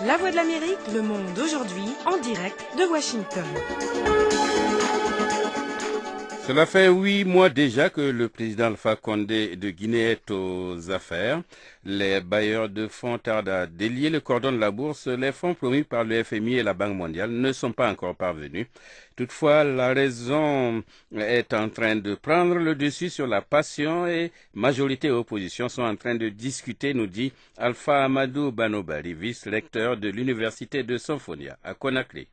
La Voix de l'Amérique, le monde aujourd'hui, en direct de Washington. Cela fait 8 mois déjà que le président Alpha Condé de Guinée est aux affaires. Les bailleurs de fonds tardent à délier le cordon de la bourse. Les fonds promis par le FMI et la Banque mondiale ne sont pas encore parvenus. Toutefois, la raison est en train de prendre le dessus sur la passion et majorité et opposition sont en train de discuter, nous dit Alpha Amadou Banobari, vice-recteur de l'université de Sofonia à Conakry.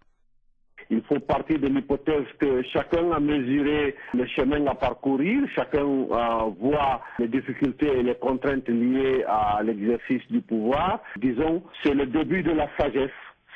Il faut partir de l'hypothèse que chacun a mesuré le chemin à parcourir, chacun voit les difficultés et les contraintes liées à l'exercice du pouvoir. Disons, c'est le début de la sagesse.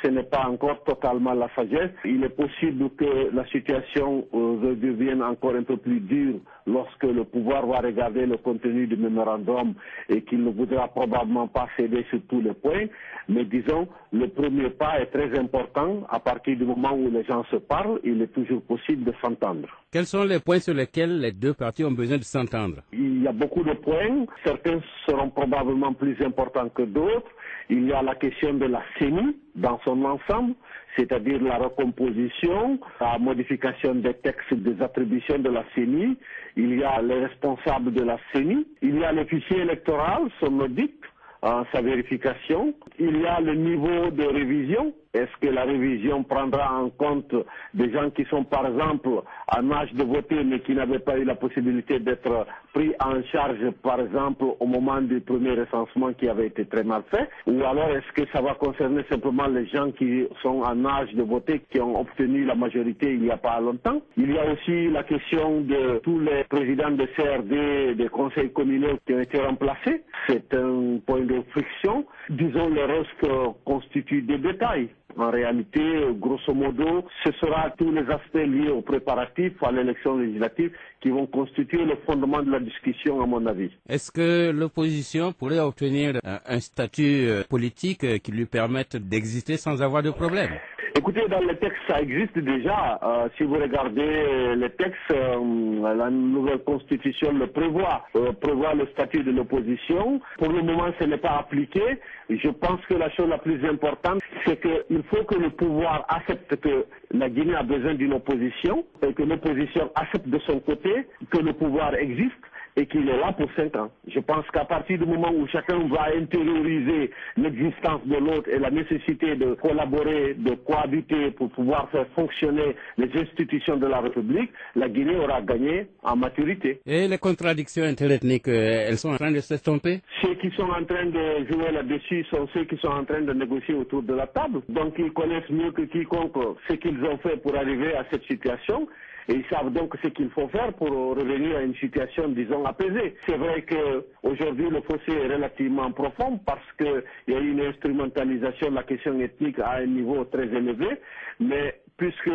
Ce n'est pas encore totalement la sagesse. Il est possible que la situation devienne encore un peu plus dure lorsque le pouvoir va regarder le contenu du mémorandum et qu'il ne voudra probablement pas céder sur tous les points. Mais disons, le premier pas est très important. À partir du moment où les gens se parlent, il est toujours possible de s'entendre. Quels sont les points sur lesquels les deux parties ont besoin de s'entendre? Il y a beaucoup de points. Certains seront probablement plus importants que d'autres. Il y a la question de la CENI dans son ensemble, c'est-à-dire la recomposition, la modification des textes des attributions de la CENI. Il y a les responsables de la CENI. Il y a le fichier électoral, son audit, sa vérification. Il y a le niveau de révision. Est-ce que la révision prendra en compte des gens qui sont par exemple en âge de voter mais qui n'avaient pas eu la possibilité d'être pris en charge par exemple au moment du premier recensement qui avait été très mal fait? Ou alors est-ce que ça va concerner simplement les gens qui sont en âge de voter, qui ont obtenu la majorité il n'y a pas longtemps? Il y a aussi la question de tous les présidents de CRD, des conseils communaux qui ont été remplacés. C'est un point de friction. Disons, le reste constitue des détails. En réalité, grosso modo, ce sera tous les aspects liés aux préparatifs à l'élection législative qui vont constituer le fondement de la discussion, à mon avis. Est-ce que l'opposition pourrait obtenir un statut politique qui lui permette d'exister sans avoir de problème? Écoutez, dans les textes, ça existe déjà. Si vous regardez les textes, la nouvelle constitution le prévoit le statut de l'opposition. Pour le moment, ce n'est pas appliqué. Je pense que la chose la plus importante, c'est qu'il faut que le pouvoir accepte que la Guinée a besoin d'une opposition et que l'opposition accepte de son côté que le pouvoir existe et qu'il est là pour 5 ans. Je pense qu'à partir du moment où chacun va intérioriser l'existence de l'autre et la nécessité de collaborer, de cohabiter pour pouvoir faire fonctionner les institutions de la République, la Guinée aura gagné en maturité. Et les contradictions interethniques, elles sont en train de s'estomper? Ceux qui sont en train de jouer là-dessus sont ceux qui sont en train de négocier autour de la table. Donc ils connaissent mieux que quiconque ce qu'ils ont fait pour arriver à cette situation. Et ils savent donc ce qu'il faut faire pour revenir à une situation, disons, apaisée. C'est vrai qu'aujourd'hui, le fossé est relativement profond parce qu'il y a eu une instrumentalisation de la question ethnique à un niveau très élevé. Mais puisque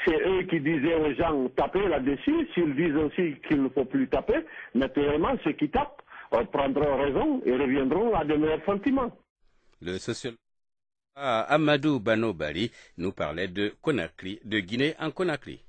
c'est eux qui disaient aux gens taper là-dessus, s'ils disent aussi qu'il ne faut plus taper, naturellement, ceux qui tapent prendront raison et reviendront à de meilleurs sentiments. Le sociologue Amadou Banobari nous parlait de Conakry, de Guinée en Conakry.